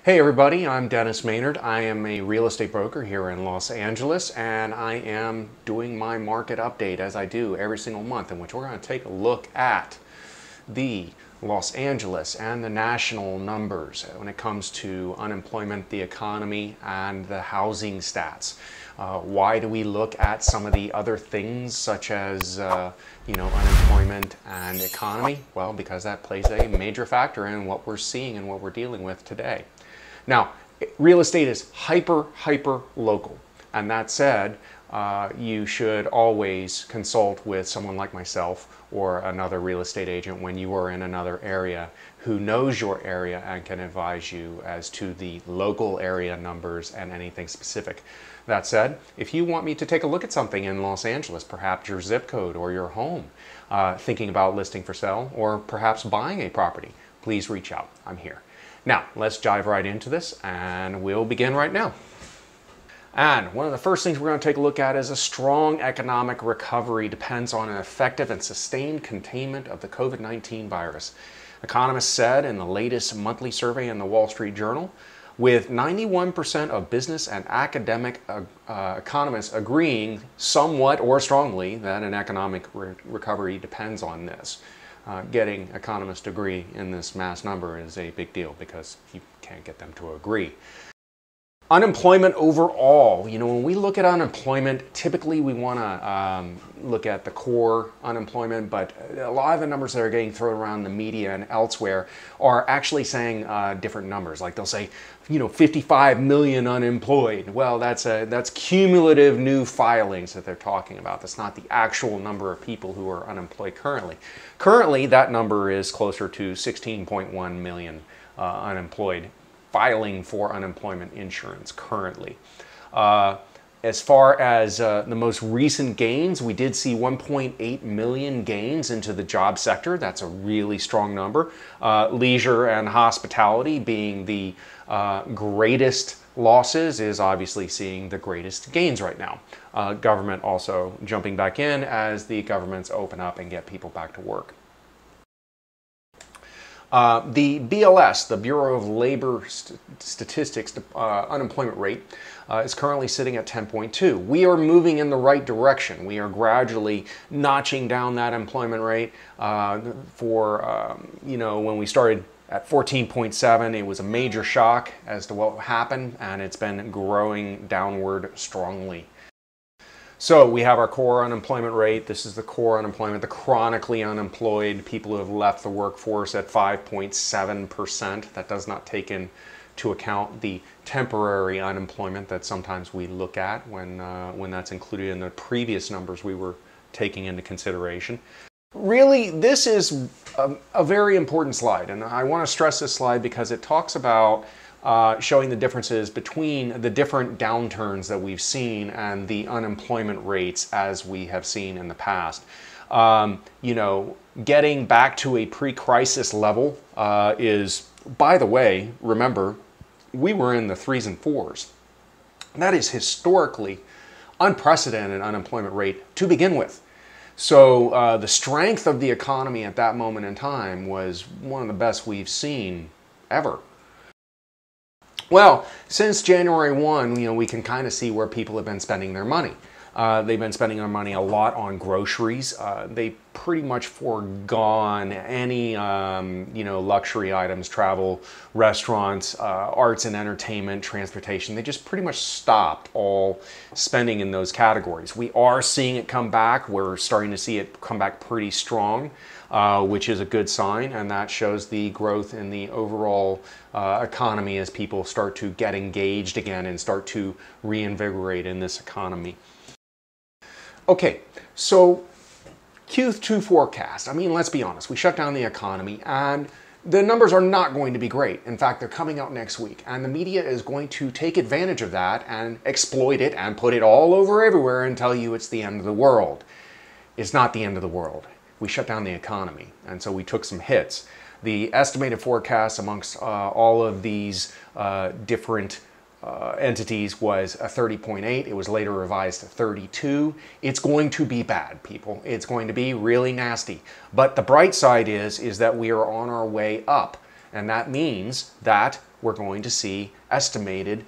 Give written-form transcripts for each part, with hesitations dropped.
Hey everybody, I'm Dennis Maynard. I am a real estate broker here in Los Angeles, and I am doing my market update as I do every single month, in which we're going to take a look at the Los Angeles and the national numbers when it comes to unemployment, the economy, and the housing stats. Why do we look at some of the other things such as unemployment and economy? Well, because that plays a major factor in what we're seeing and what we're dealing with today. Now, real estate is hyper local, and that said, you should always consult with someone like myself or another real estate agent when you are in another area who knows your area and can advise you as to the local area numbers and anything specific. That said, if you want me to take a look at something in Los Angeles, perhaps your zip code or your home, thinking about listing for sale or perhaps buying a property, please reach out. I'm here. Now, let's dive right into this, and we'll begin right now. And one of the first things we're going to take a look at is a strong economic recovery depends on an effective and sustained containment of the COVID-19 virus. Economists said in the latest monthly survey in the Wall Street Journal, with 91% of business and academic economists agreeing somewhat or strongly that an economic recovery depends on this. Getting economists to agree in this mass number is a big deal because you can't get them to agree. Unemployment overall, when we look at unemployment, typically we want to look at the core unemployment, but a lot of the numbers that are getting thrown around the media and elsewhere are actually saying different numbers. Like they'll say, 55 million unemployed. Well, that's cumulative new filings that they're talking about. That's not the actual number of people who are unemployed currently. Currently, that number is closer to 16.1 million unemployed filing for unemployment insurance currently. As far as the most recent gains, we did see 1.8 million gains into the job sector. That's a really strong number. Leisure and hospitality being the greatest losses is obviously seeing the greatest gains right now. Government also jumping back in as the governments open up and get people back to work. The BLS, the Bureau of Labor Statistics unemployment rate is currently sitting at 10.2. We are moving in the right direction. We are gradually notching down that employment rate when we started at 14.7, it was a major shock as to what happened, and it's been growing downward strongly. So we have our core unemployment rate. This is the core unemployment, the chronically unemployed, people who have left the workforce at 5.7%. That does not take into account the temporary unemployment that sometimes we look at when that's included in the previous numbers we were taking into consideration. Really, this is a very important slide, and I want to stress this slide because it talks about showing the differences between the different downturns that we've seen and the unemployment rates as we have seen in the past. Getting back to a pre-crisis level is, by the way, remember, we were in the 3s and 4s. That is historically unprecedented unemployment rate to begin with. So the strength of the economy at that moment in time was one of the best we've seen ever. Well, since January 1, we can kind of see where people have been spending their money. They've been spending their money a lot on groceries. They pretty much foregone any, luxury items, travel, restaurants, arts and entertainment, transportation. They just pretty much stopped all spending in those categories. We are seeing it come back. We're starting to see it come back pretty strong, which is a good sign, and that shows the growth in the overall economy as people start to get engaged again and start to reinvigorate in this economy. Okay, so Q2 forecast. Let's be honest. We shut down the economy and the numbers are not going to be great. In fact, they're coming out next week and the media is going to take advantage of that and exploit it and put it all over everywhere and tell you it's the end of the world. It's not the end of the world. We shut down the economy and so we took some hits. The estimated forecast amongst all of these different entities was a 30.8. It was later revised to 32. It's going to be bad, people. It's going to be really nasty. But the bright side is that we are on our way up. And that means that we're going to see estimated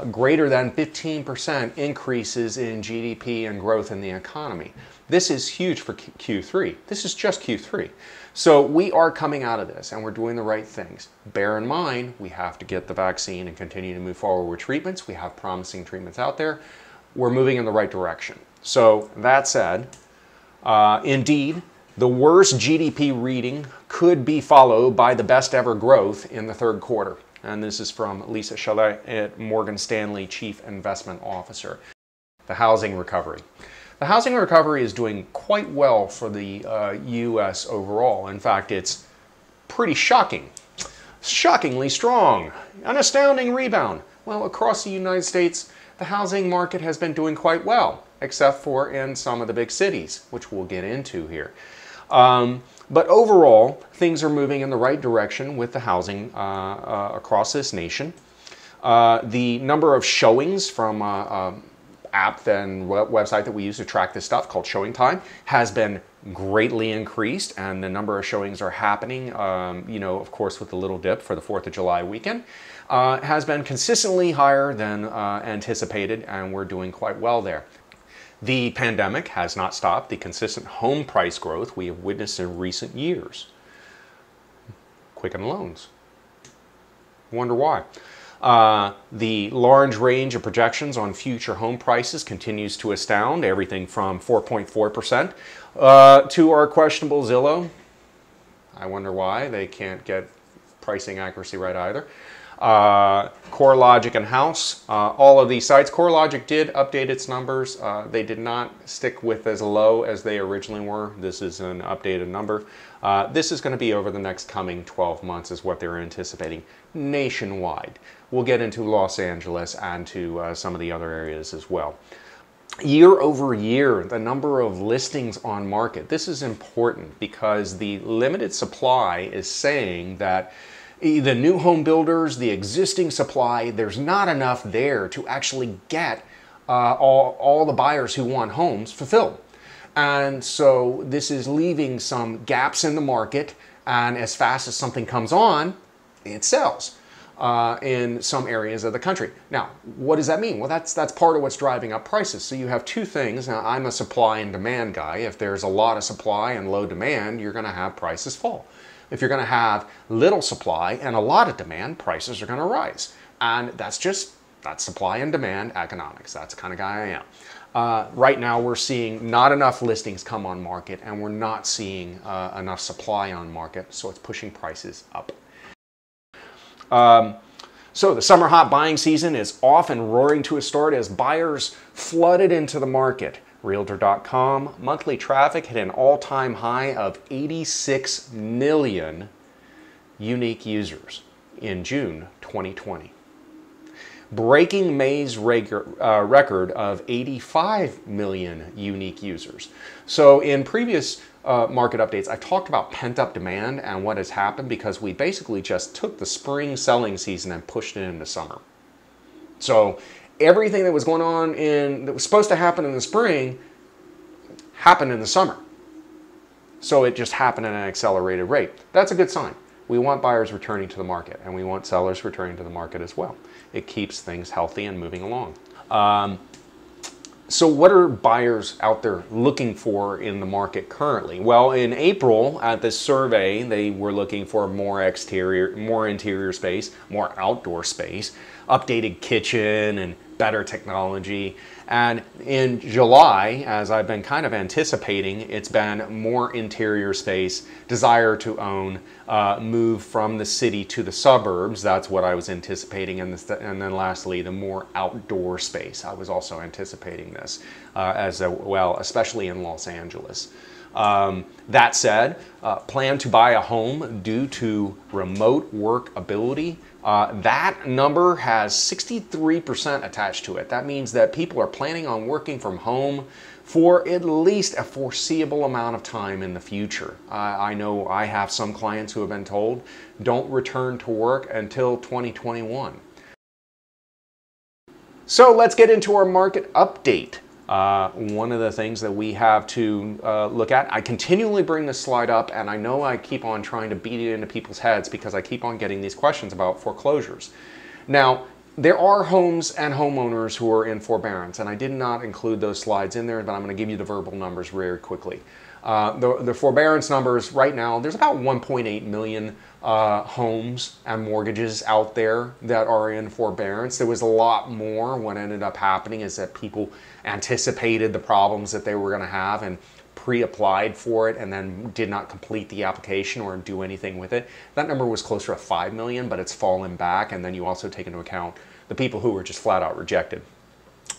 greater than 15% increases in GDP and growth in the economy. This is huge for Q3. This is just Q3. So we are coming out of this and we're doing the right things. Bear in mind, we have to get the vaccine and continue to move forward with treatments. We have promising treatments out there. We're moving in the right direction. So that said, indeed, the worst GDP reading could be followed by the best ever growth in the third quarter. And this is from Lisa Chalet, Morgan Stanley Chief Investment Officer. The housing recovery. The housing recovery is doing quite well for the U.S. overall. In fact, it's pretty shocking. Shockingly strong. An astounding rebound. Well, across the United States, the housing market has been doing quite well, except for in some of the big cities, which we'll get into here. But overall, things are moving in the right direction with the housing across this nation. The number of showings from app and website that we use to track this stuff called Showing Time has been greatly increased, and the number of showings are happening, you know, of course with the little dip for the 4th of July weekend, has been consistently higher than anticipated, and we're doing quite well there. The pandemic has not stopped the consistent home price growth we have witnessed in recent years. Quicken Loans. Wonder why. The large range of projections on future home prices continues to astound, everything from 4.4% to our questionable Zillow. I wonder why they can't get pricing accuracy right either. CoreLogic and House, all of these sites. CoreLogic did update its numbers. They did not stick with as low as they originally were. This is an updated number. This is going to be over the next coming 12 months is what they're anticipating nationwide. We'll get into Los Angeles and to some of the other areas as well. Year over year, the number of listings on market. This is important because the limited supply is saying that the new home builders, the existing supply, there's not enough there to actually get all the buyers who want homes fulfilled. And so this is leaving some gaps in the market, and as fast as something comes on, it sells in some areas of the country. Now, what does that mean? Well, that's part of what's driving up prices. So you have two things. Now, I'm a supply and demand guy. If there's a lot of supply and low demand, you're going to have prices fall. If you're going to have little supply and a lot of demand, prices are going to rise. And that's supply and demand economics. That's the kind of guy I am. Right now, we're seeing not enough listings come on market, and we're not seeing enough supply on market, so it's pushing prices up. So the summer hot buying season is off and roaring to a start as buyers flooded into the market. Realtor.com monthly traffic hit an all-time high of 86 million unique users in June 2020, breaking May's record of 85 million unique users. So in previous market updates, I talked about pent-up demand and what has happened because we basically just took the spring selling season and pushed it into summer. So everything that was going on that was supposed to happen in the spring happened in the summer. So it just happened at an accelerated rate. That's a good sign. We want buyers returning to the market, and we want sellers returning to the market as well. It keeps things healthy and moving along. So what are buyers out there looking for in the market currently? Well, in April at this survey, they were looking for more interior space, more outdoor space, updated kitchen and better technology. And in July, as I've been kind of anticipating, it's been more interior space, desire to own, move from the city to the suburbs. That's what I was anticipating. And then lastly, the more outdoor space. I was also anticipating this as well, especially in Los Angeles. That said, plan to buy a home due to remote work ability. That number has 63% attached to it. That means that people are planning on working from home for at least a foreseeable amount of time in the future. I know I have some clients who have been told, don't return to work until 2021. So let's get into our market update. One of the things that we have to look at, I continually bring this slide up, and I know I keep on trying to beat it into people's heads because I keep on getting these questions about foreclosures. Now, there are homes and homeowners who are in forbearance, and I did not include those slides in there, but I'm going to give you the verbal numbers very quickly. The forbearance numbers right now, there's about 1.8 million homes and mortgages out there that are in forbearance. There was a lot more. What ended up happening is that people anticipated the problems that they were going to have and pre-applied for it and then did not complete the application or do anything with it. That number was closer to 5 million, but it's fallen back, and then you also take into account the people who were just flat out rejected.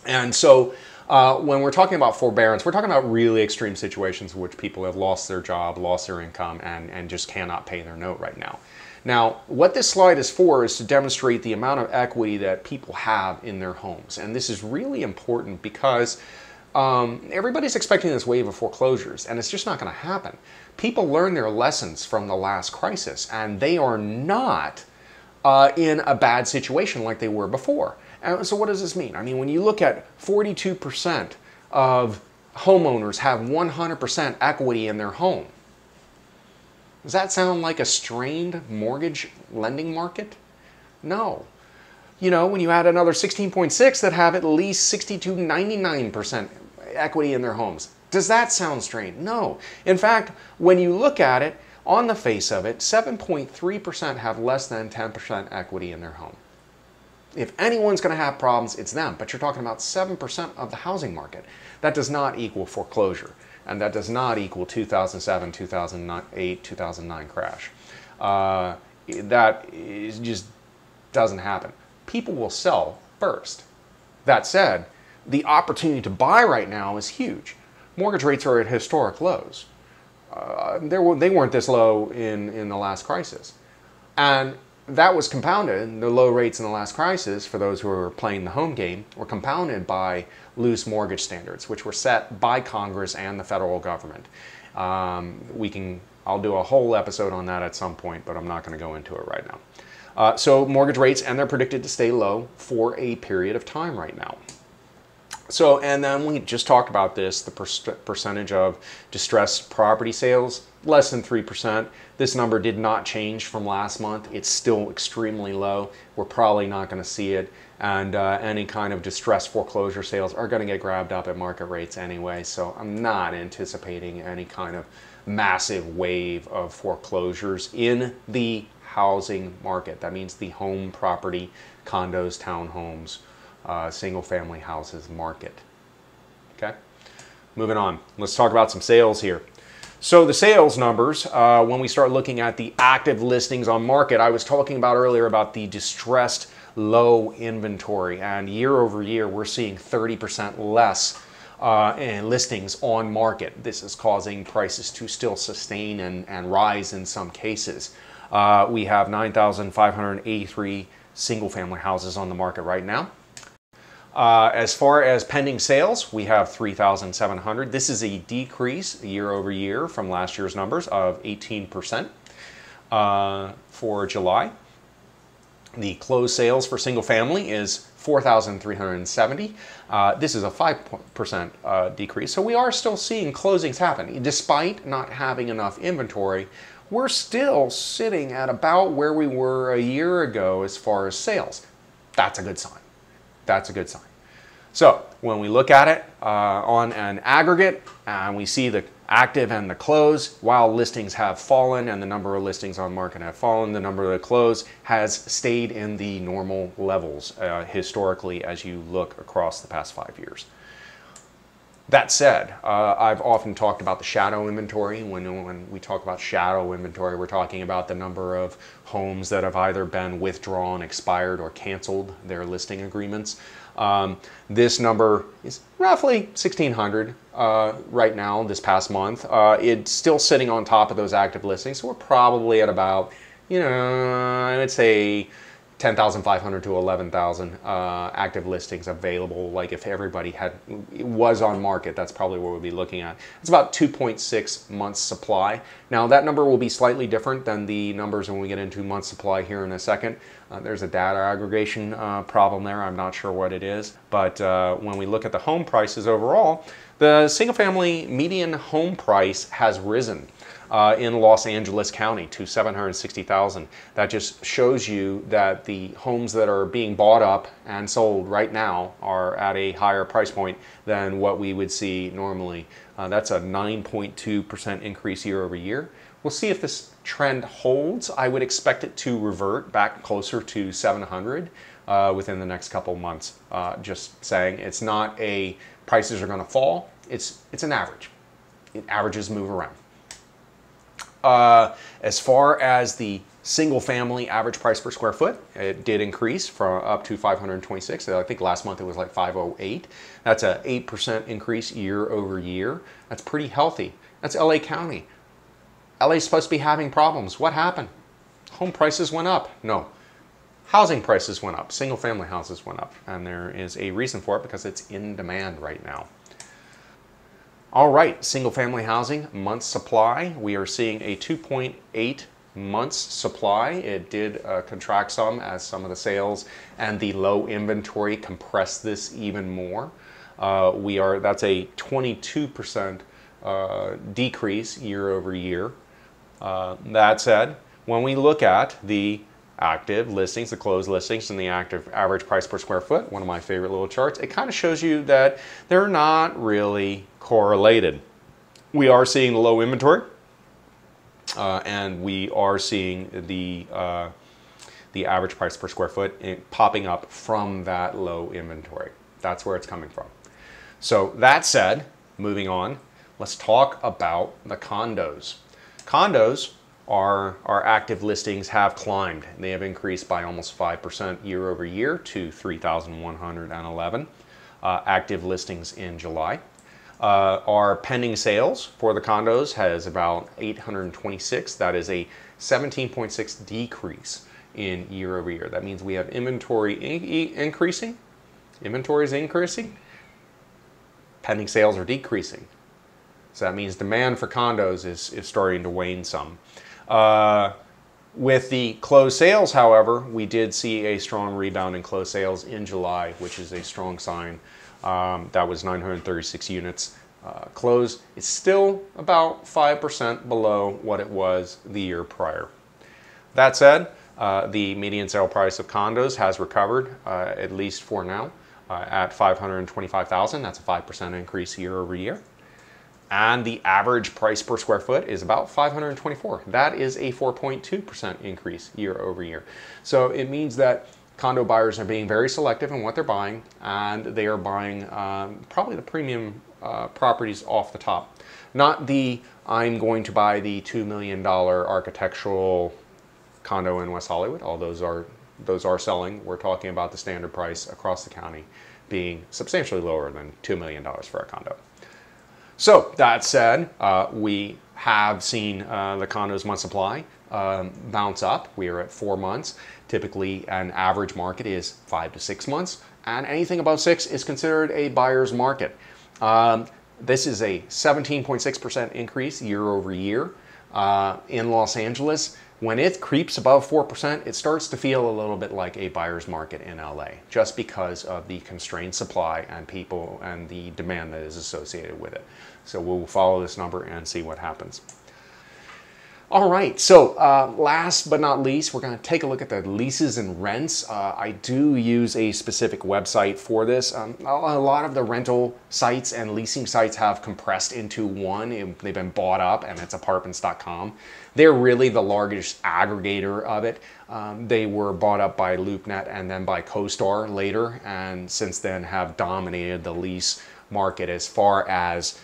And so when we're talking about forbearance, we're talking about really extreme situations in which people have lost their job, lost their income, and just cannot pay their note right now. Now, what this slide is for is to demonstrate the amount of equity that people have in their homes. And this is really important because everybody's expecting this wave of foreclosures, and it's just not going to happen. People learn their lessons from the last crisis, and they are not in a bad situation like they were before. And so what does this mean? I mean, when you look at 42% of homeowners have 100% equity in their home, does that sound like a strained mortgage lending market? No. You know, when you add another 16.6 that have at least 60 to 99% equity in their homes, does that sound strained? No. In fact, when you look at it, on the face of it, 7.3% have less than 10% equity in their home. If anyone's going to have problems, it's them. But you're talking about 7% of the housing market. That does not equal foreclosure. And that does not equal 2007, 2008, 2009 crash. That just doesn't happen. People will sell first. That said, the opportunity to buy right now is huge. Mortgage rates are at historic lows. They weren't this low in the last crisis. And that was compounded, the low rates in the last crisis, for those who were playing the home game, were compounded by loose mortgage standards, which were set by Congress and the federal government. I'll do a whole episode on that at some point, but I'm not going to go into it right now. So mortgage rates, and they're predicted to stay low for a period of time right now. So, and then we just talked about this, the percentage of distressed property sales, less than 3%. This number did not change from last month. It's still extremely low. We're probably not going to see it. And any kind of distressed foreclosure sales are going to get grabbed up at market rates anyway. So I'm not anticipating any kind of massive wave of foreclosures in the housing market. That means the home property, condos, townhomes, single-family houses market. Okay, moving on. Let's talk about some sales here. So the sales numbers, when we start looking at the active listings on market, I was talking about earlier about the distressed low inventory, and year over year we're seeing 30% less in listings on market. This is causing prices to still sustain and rise in some cases. We have 9,583 single-family houses on the market right now. As far as pending sales, we have 3,700. This is a decrease year over year from last year's numbers of 18% for July. The closed sales for single family is 4,370. This is a 5% decrease. So we are still seeing closings happen. Despite not having enough inventory, we're still sitting at about where we were a year ago as far as sales. That's a good sign. That's a good sign. So when we look at it on an aggregate, and we see the active and the close, while listings have fallen and the number of listings on market have fallen, the number of the close has stayed in the normal levels historically as you look across the past 5 years. That said, I've often talked about the shadow inventory. When we talk about shadow inventory, we're talking about the number of homes that have either been withdrawn, expired, or canceled their listing agreements. This number is roughly 1,600 right now, this past month. It's still sitting on top of those active listings, so we're probably at about, I would say 10,500 to 11,000 active listings available. Like if everybody was on market, that's probably what we'll be looking at. It's about 2.6 months supply. Now that number will be slightly different than the numbers when we get into month supply here in a second. There's a data aggregation problem there. I'm not sure what it is. But when we look at the home prices overall, the single family median home price has risen in Los Angeles County to $760,000. That just shows you that the homes that are being bought up and sold right now are at a higher price point than what we would see normally. That's a 9.2% increase year over year. We'll see if this trend holds. I would expect it to revert back closer to 700 within the next couple months. Just saying, it's not a prices are going to fall. It's an average. Averages move around. As far as the single family average price per square foot, it did increase from up to 526. I think last month it was like 508. That's an 8% increase year over year. That's pretty healthy. That's LA County. LA is supposed to be having problems. What happened? Home prices went up. No. Housing prices went up. Single family houses went up. And there is a reason for it because it's in demand right now. All right, single family housing, months supply. We are seeing a 2.8 months supply. It did contract some as some of the sales and the low inventory compressed this even more. That's a 22% decrease year over year. That said, when we look at the active listings, the closed listings, and the active average price per square foot, one of my favorite little charts, it kind of shows you that they're not really correlated. We are seeing the low inventory, and we are seeing the average price per square foot popping up from that low inventory. That's where it's coming from. So that said, moving on, let's talk about the condos. Condos, our active listings have climbed. They have increased by almost 5% year over year to 3,111 active listings in July. Our pending sales for the condos has about 826. That is a 17.6 decrease in year over year. That means we have inventory increasing. Inventory is increasing. Pending sales are decreasing. So that means demand for condos is starting to wane some. With the closed sales, however, we did see a strong rebound in closed sales in July, which is a strong sign. That was 936 units closed. It's still about 5% below what it was the year prior. That said, the median sale price of condos has recovered, at least for now, at $525,000. That's a 5% increase year over year. And the average price per square foot is about $524. That is a 4.2% increase year over year. So it means that condo buyers are being very selective in what they're buying, and they are buying probably the premium properties off the top. Not the, I'm going to buy the $2 million architectural condo in West Hollywood. All those are selling. We're talking about the standard price across the county being substantially lower than $2 million for a condo. So that said, we have seen the condos month supply bounce up. We are at 4 months. Typically, an average market is 5 to 6 months, and anything above 6 is considered a buyer's market. This is a 17.6% increase year over year in Los Angeles. When it creeps above 4%, it starts to feel a little bit like a buyer's market in LA, just because of the constrained supply and people and the demand that is associated with it. So we'll follow this number and see what happens. All right, so last but not least, we're going to take a look at the leases and rents. I do use a specific website for this. A lot of the rental sites and leasing sites have compressed into one. They've been bought up, and it's apartments.com. They're really the largest aggregator of it. They were bought up by LoopNet and then by CoStar later, and since then have dominated the lease market as far as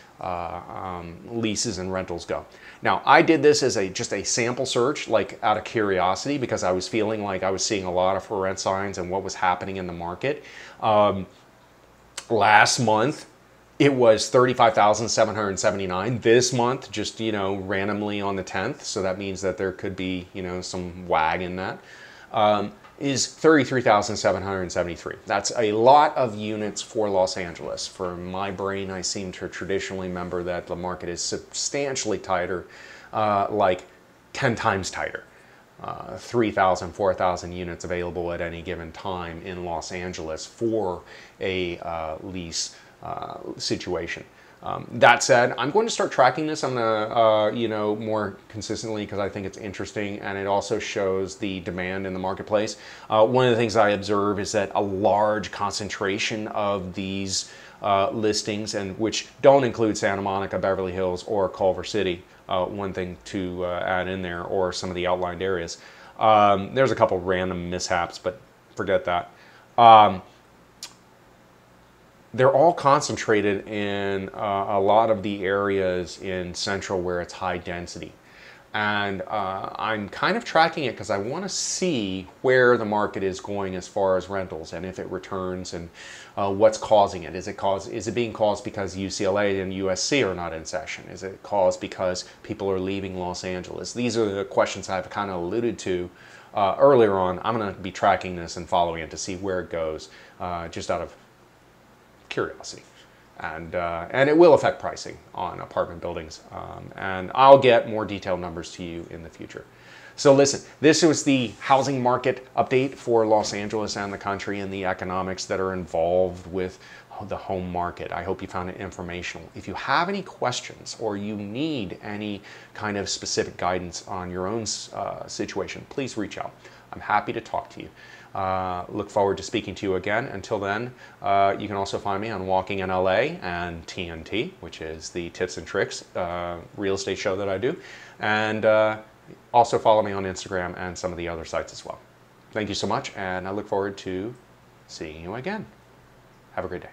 leases and rentals go. Now, I did this as just a sample search, like out of curiosity, because I was feeling like I was seeing a lot of for rent signs and what was happening in the market. Last month, it was 35,779. This month, just randomly on the 10th, so that means that there could be some wag in that. is 33,773. That's a lot of units for Los Angeles. For my brain, I seem to traditionally remember that the market is substantially tighter, like 10 times tighter. 3,000, 4,000 units available at any given time in Los Angeles for a lease situation. That said, I'm going to start tracking this. I'm going to, more consistently because I think it's interesting, and it also shows the demand in the marketplace. One of the things I observe is that a large concentration of these listings, and which don't include Santa Monica, Beverly Hills, or Culver City, one thing to add in there, or some of the outlined areas. There's a couple random mishaps, but forget that. They're all concentrated in a lot of the areas in Central where it's high density. And I'm kind of tracking it because I want to see where the market is going as far as rentals, and if it returns, and what's causing it. Is it being caused because UCLA and USC are not in session? Is it caused because people are leaving Los Angeles? These are the questions I've kind of alluded to earlier on. I'm going to be tracking this and following it to see where it goes, just out of curiosity. And it will affect pricing on apartment buildings. And I'll get more detailed numbers to you in the future. So listen, this was the housing market update for Los Angeles and the country, and the economics that are involved with the home market. I hope you found it informational. If you have any questions, or you need any kind of specific guidance on your own situation, please reach out. I'm happy to talk to you. Look forward to speaking to you again. Until then, you can also find me on Walking in LA and TNT, which is the tips and tricks real estate show that I do. And also follow me on Instagram and some of the other sites as well. Thank you so much, and I look forward to seeing you again. Have a great day.